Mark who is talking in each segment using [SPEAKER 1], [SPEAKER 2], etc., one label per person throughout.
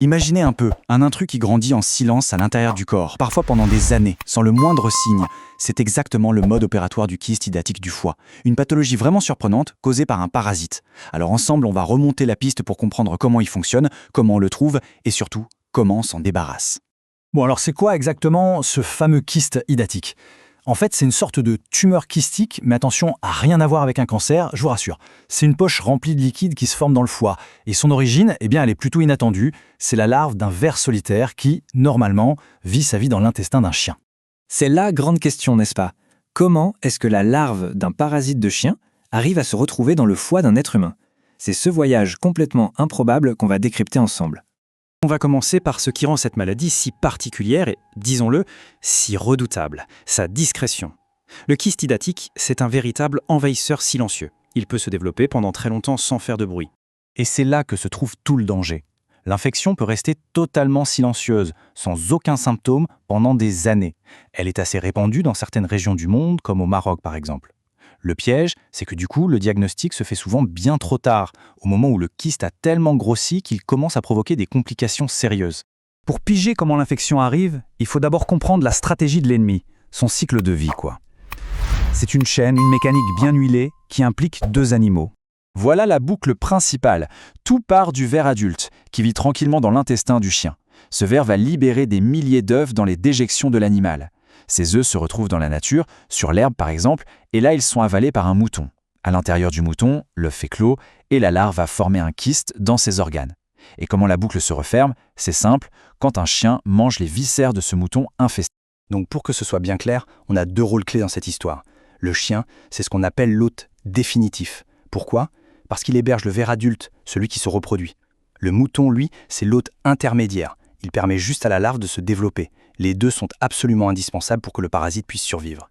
[SPEAKER 1] Imaginez un peu, un intrus qui grandit en silence à l'intérieur du corps, parfois pendant des années, sans le moindre signe. C'est exactement le mode opératoire du kyste hydatique du foie, une pathologie vraiment surprenante causée par un parasite. Alors ensemble, on va remonter la piste pour comprendre comment il fonctionne, comment on le trouve et surtout, comment on s'en débarrasse.
[SPEAKER 2] Bon, alors c'est quoi exactement ce fameux kyste hydatique ? En fait, c'est une sorte de tumeur kystique, mais attention, à rien à voir avec un cancer, je vous rassure. C'est une poche remplie de liquide qui se forme dans le foie. Et son origine, elle est plutôt inattendue. C'est la larve d'un ver solitaire qui, normalement, vit sa vie dans l'intestin d'un chien.
[SPEAKER 3] C'est la grande question, n'est-ce pas? Comment est-ce que la larve d'un parasite de chien arrive à se retrouver dans le foie d'un être humain? C'est ce voyage complètement improbable qu'on va décrypter ensemble.
[SPEAKER 4] On va commencer par ce qui rend cette maladie si particulière et, disons-le, si redoutable, sa discrétion. Le kyste hydatique, c'est un véritable envahisseur silencieux. Il peut se développer pendant très longtemps sans faire de bruit.
[SPEAKER 1] Et c'est là que se trouve tout le danger. L'infection peut rester totalement silencieuse, sans aucun symptôme, pendant des années. Elle est assez répandue dans certaines régions du monde, comme au Maroc par exemple. Le piège, c'est que du coup, le diagnostic se fait souvent bien trop tard, au moment où le kyste a tellement grossi qu'il commence à provoquer des complications sérieuses.
[SPEAKER 2] Pour piger comment l'infection arrive, il faut d'abord comprendre la stratégie de l'ennemi, son cycle de vie, quoi. C'est une chaîne, une mécanique bien huilée qui implique deux animaux.
[SPEAKER 1] Voilà la boucle principale. Tout part du ver adulte, qui vit tranquillement dans l'intestin du chien. Ce ver va libérer des milliers d'œufs dans les déjections de l'animal. Ces œufs se retrouvent dans la nature, sur l'herbe par exemple, et là ils sont avalés par un mouton. À l'intérieur du mouton, l'œuf est clos et la larve va former un kyste dans ses organes. Et comment la boucle se referme? C'est simple, quand un chien mange les viscères de ce mouton infesté. Donc pour que ce soit bien clair, on a deux rôles clés dans cette histoire. Le chien, c'est ce qu'on appelle l'hôte définitif. Pourquoi? Parce qu'il héberge le ver adulte, celui qui se reproduit. Le mouton, lui, c'est l'hôte intermédiaire. Il permet juste à la larve de se développer. Les deux sont absolument indispensables pour que le parasite puisse survivre.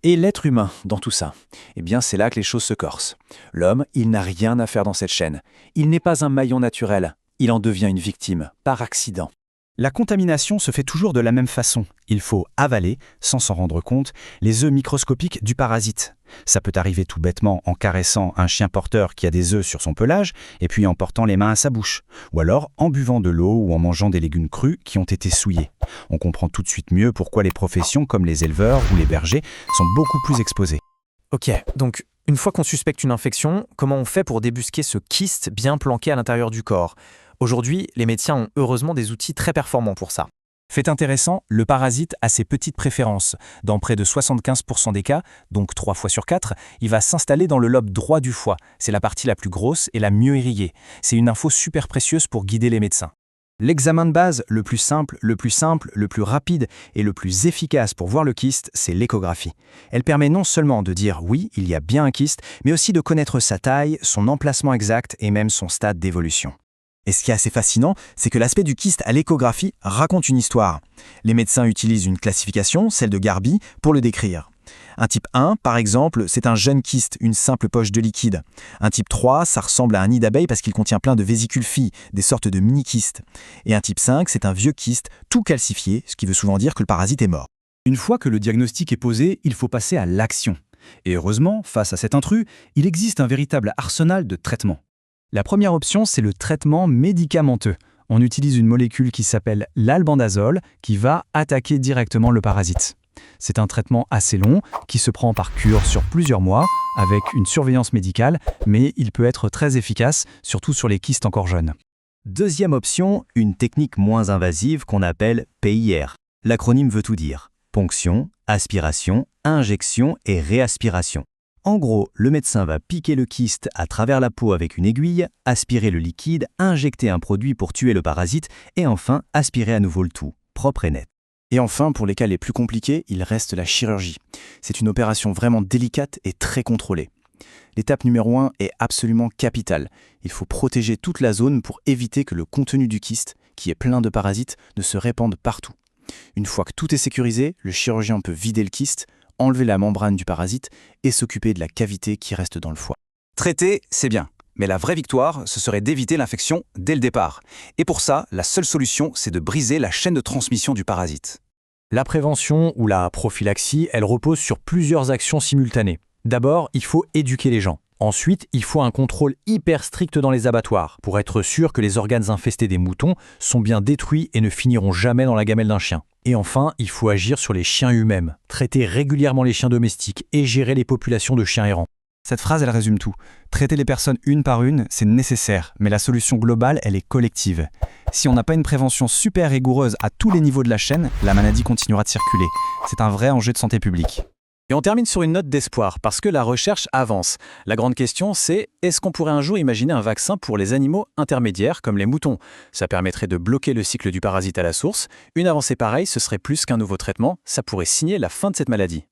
[SPEAKER 5] Et l'être humain dans tout ça? Eh bien, c'est là que les choses se corsent. L'homme, il n'a rien à faire dans cette chaîne. Il n'est pas un maillon naturel. Il en devient une victime, par accident.
[SPEAKER 1] La contamination se fait toujours de la même façon. Il faut avaler, sans s'en rendre compte, les œufs microscopiques du parasite. Ça peut arriver tout bêtement en caressant un chien porteur qui a des œufs sur son pelage et puis en portant les mains à sa bouche. Ou alors en buvant de l'eau ou en mangeant des légumes crus qui ont été souillés. On comprend tout de suite mieux pourquoi les professions comme les éleveurs ou les bergers sont beaucoup plus exposées.
[SPEAKER 6] Ok, donc une fois qu'on suspecte une infection, comment on fait pour débusquer ce kyste bien planqué à l'intérieur du corps? Aujourd'hui, les médecins ont heureusement des outils très performants pour ça.
[SPEAKER 2] Fait intéressant, le parasite a ses petites préférences. Dans près de 75% des cas, donc 3 fois sur 4, il va s'installer dans le lobe droit du foie. C'est la partie la plus grosse et la mieux irriguée. C'est une info super précieuse pour guider les médecins.
[SPEAKER 1] L'examen de base, le plus simple, le plus rapide et le plus efficace pour voir le kyste, c'est l'échographie. Elle permet non seulement de dire oui, il y a bien un kyste, mais aussi de connaître sa taille, son emplacement exact et même son stade d'évolution. Et ce qui est assez fascinant, c'est que l'aspect du kyste à l'échographie raconte une histoire. Les médecins utilisent une classification, celle de Garby, pour le décrire. Un type 1, par exemple, c'est un jeune kyste, une simple poche de liquide. Un type 3, ça ressemble à un nid d'abeille parce qu'il contient plein de vésicules filles, des sortes de mini-kystes. Et un type 5, c'est un vieux kyste, tout calcifié, ce qui veut souvent dire que le parasite est mort. Une fois que le diagnostic est posé, il faut passer à l'action. Et heureusement, face à cet intrus, il existe un véritable arsenal de traitements. La première option, c'est le traitement médicamenteux. On utilise une molécule qui s'appelle l'albendazole qui va attaquer directement le parasite. C'est un traitement assez long qui se prend par cure sur plusieurs mois avec une surveillance médicale, mais il peut être très efficace, surtout sur les kystes encore jeunes. Deuxième option, une technique moins invasive qu'on appelle PIR. L'acronyme veut tout dire. Ponction, aspiration, injection et réaspiration. En gros, le médecin va piquer le kyste à travers la peau avec une aiguille, aspirer le liquide, injecter un produit pour tuer le parasite et enfin aspirer à nouveau le tout, propre et net. Et enfin, pour les cas les plus compliqués, il reste la chirurgie. C'est une opération vraiment délicate et très contrôlée. L'étape numéro 1 est absolument capitale. Il faut protéger toute la zone pour éviter que le contenu du kyste, qui est plein de parasites, ne se répande partout. Une fois que tout est sécurisé, le chirurgien peut vider le kyste, enlever la membrane du parasite et s'occuper de la cavité qui reste dans le foie.
[SPEAKER 5] Traiter, c'est bien. Mais la vraie victoire, ce serait d'éviter l'infection dès le départ. Et pour ça, la seule solution, c'est de briser la chaîne de transmission du parasite.
[SPEAKER 2] La prévention ou la prophylaxie, elle repose sur plusieurs actions simultanées. D'abord, il faut éduquer les gens. Ensuite, il faut un contrôle hyper strict dans les abattoirs pour être sûr que les organes infestés des moutons sont bien détruits et ne finiront jamais dans la gamelle d'un chien. Et enfin, il faut agir sur les chiens eux-mêmes, traiter régulièrement les chiens domestiques et gérer les populations de chiens errants.
[SPEAKER 1] Cette phrase, elle résume tout. Traiter les personnes une par une, c'est nécessaire, mais la solution globale, elle est collective. Si on n'a pas une prévention super rigoureuse à tous les niveaux de la chaîne, la maladie continuera de circuler. C'est un vrai enjeu de santé publique.
[SPEAKER 5] Et on termine sur une note d'espoir, parce que la recherche avance. La grande question, c'est est-ce qu'on pourrait un jour imaginer un vaccin pour les animaux intermédiaires, comme les moutons? Ça permettrait de bloquer le cycle du parasite à la source. Une avancée pareille, ce serait plus qu'un nouveau traitement, ça pourrait signer la fin de cette maladie.